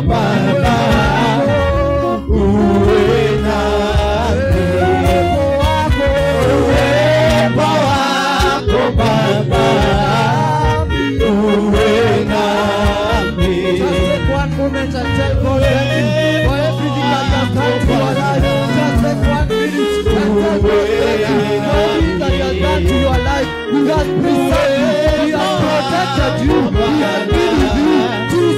Baba, uwe nami. Uwepo wako Baba, uwe nami. Just take one moment and tell God thank you for everything that has done to your life. Just take 1 minute and tell God thank you for everything that He has done to your life. He has preserved you. He has protected you. He has been with you.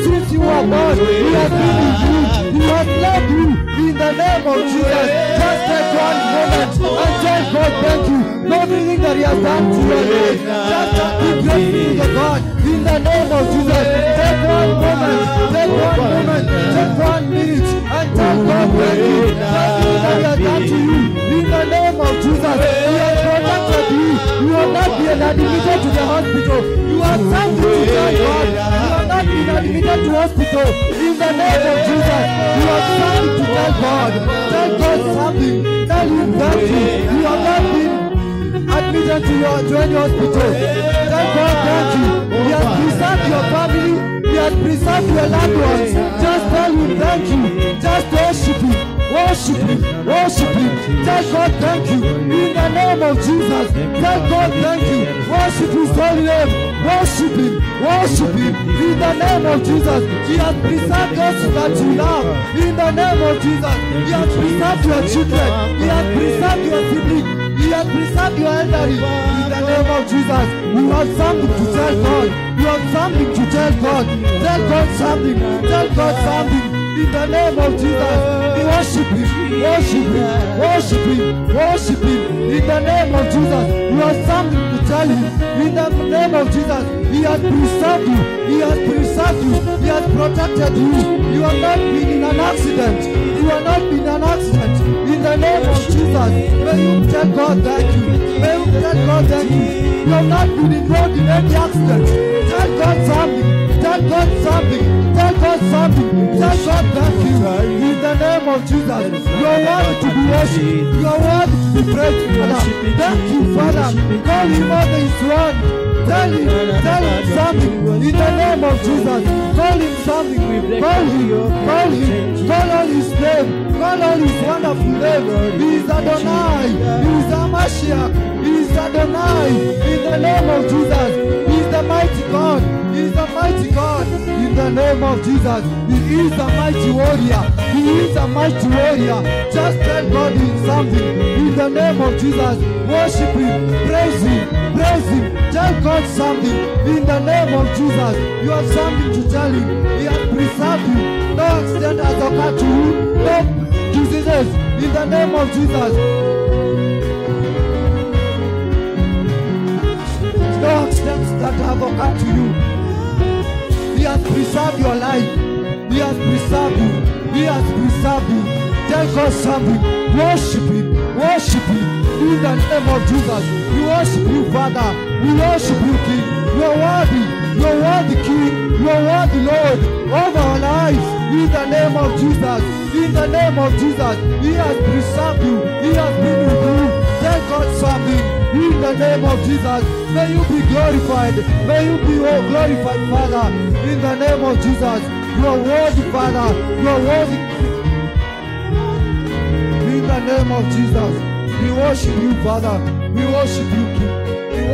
Since you are born, He has been with you. He has led you in the name of Jesus. Just take 1 moment and tell God thank you for everything that He has done to your life. Just be grateful to God in the name of Jesus. Take 1 moment, take 1 moment, take 1 minute and tell God thank you for everything that He has done to you in the name of Jesus. He has protected you. You have not been admitted to the hospital. You have something to tell God. You have not been admitted to hospital in the name of Jesus. You have something to tell God. Tell God something. Tell Him thank you. You have not been admitted to any hospital. Tell God thank you. He has preserved your family. He has preserved your loved ones. Just tell Him thank you. Just worship Him. Worship Him. Worship Him. Tell God thank you. In the name of Jesus. Tell God thank you. Worship His holy name. Worship Him. Worship Him. In the name of Jesus. He has preserved those that you love. In the name of Jesus. He has preserved your children. He has preserved your siblings. He has preserved your elderly. In the name of Jesus. You have something to tell God. You have something to tell God. Tell God something. Tell God something. In the name of Jesus. Worship Him. Worship Him. Worship Him. Worship Him. In the name of Jesus. You have something to tell Him. In the name of Jesus. He has preserved you. He has preserved you. He has protected you. You have not been in an accident. You have not been in an accident. In the name of Jesus. May you tell God thank you. May you tell God thank you. You have not been involved in any accident. Tell God something. Tell God something. Tell God something. Tell God thank you. In the name of Jesus. You are worthy to be worshipped. You are worthy to be praised, Father. Thank you, Father. Call Him on His one. Tell Him something. In the name of Jesus. Call Him something. Call Him. Call Him. Call on His name. Call on His wonderful name. He is Adonai. He is Amashiach. He is Adonai. In the name of Jesus. He is the mighty God. He is the mighty God. In the name of Jesus. He is a mighty warrior. He is a mighty warrior. Just tell God something. In the name of Jesus. Worship Him. Praise Him. Praise Him. Tell God something. In the name of Jesus. You have something to tell Him. He has preserved you. No accident has occurred to you. No diseases. In the name of Jesus. No accidents that have occurred to you. He has preserved your life. He has preserved you. He has preserved you. Tell God something. Worship Him. Worship Him. In the name of Jesus. We worship You, Father. We worship You, King. You are worthy. You are worthy, King. You are worthy, Lord, of our lives. In the name of Jesus. In the name of Jesus. He has preserved you. He has been with you. Tell God something. In the name of Jesus. May You be glorified. May You be glorified, Father. In the name of Jesus. You are worthy, Father. You are worthy. In the name of Jesus. We worship You, Father. We worship You, King. We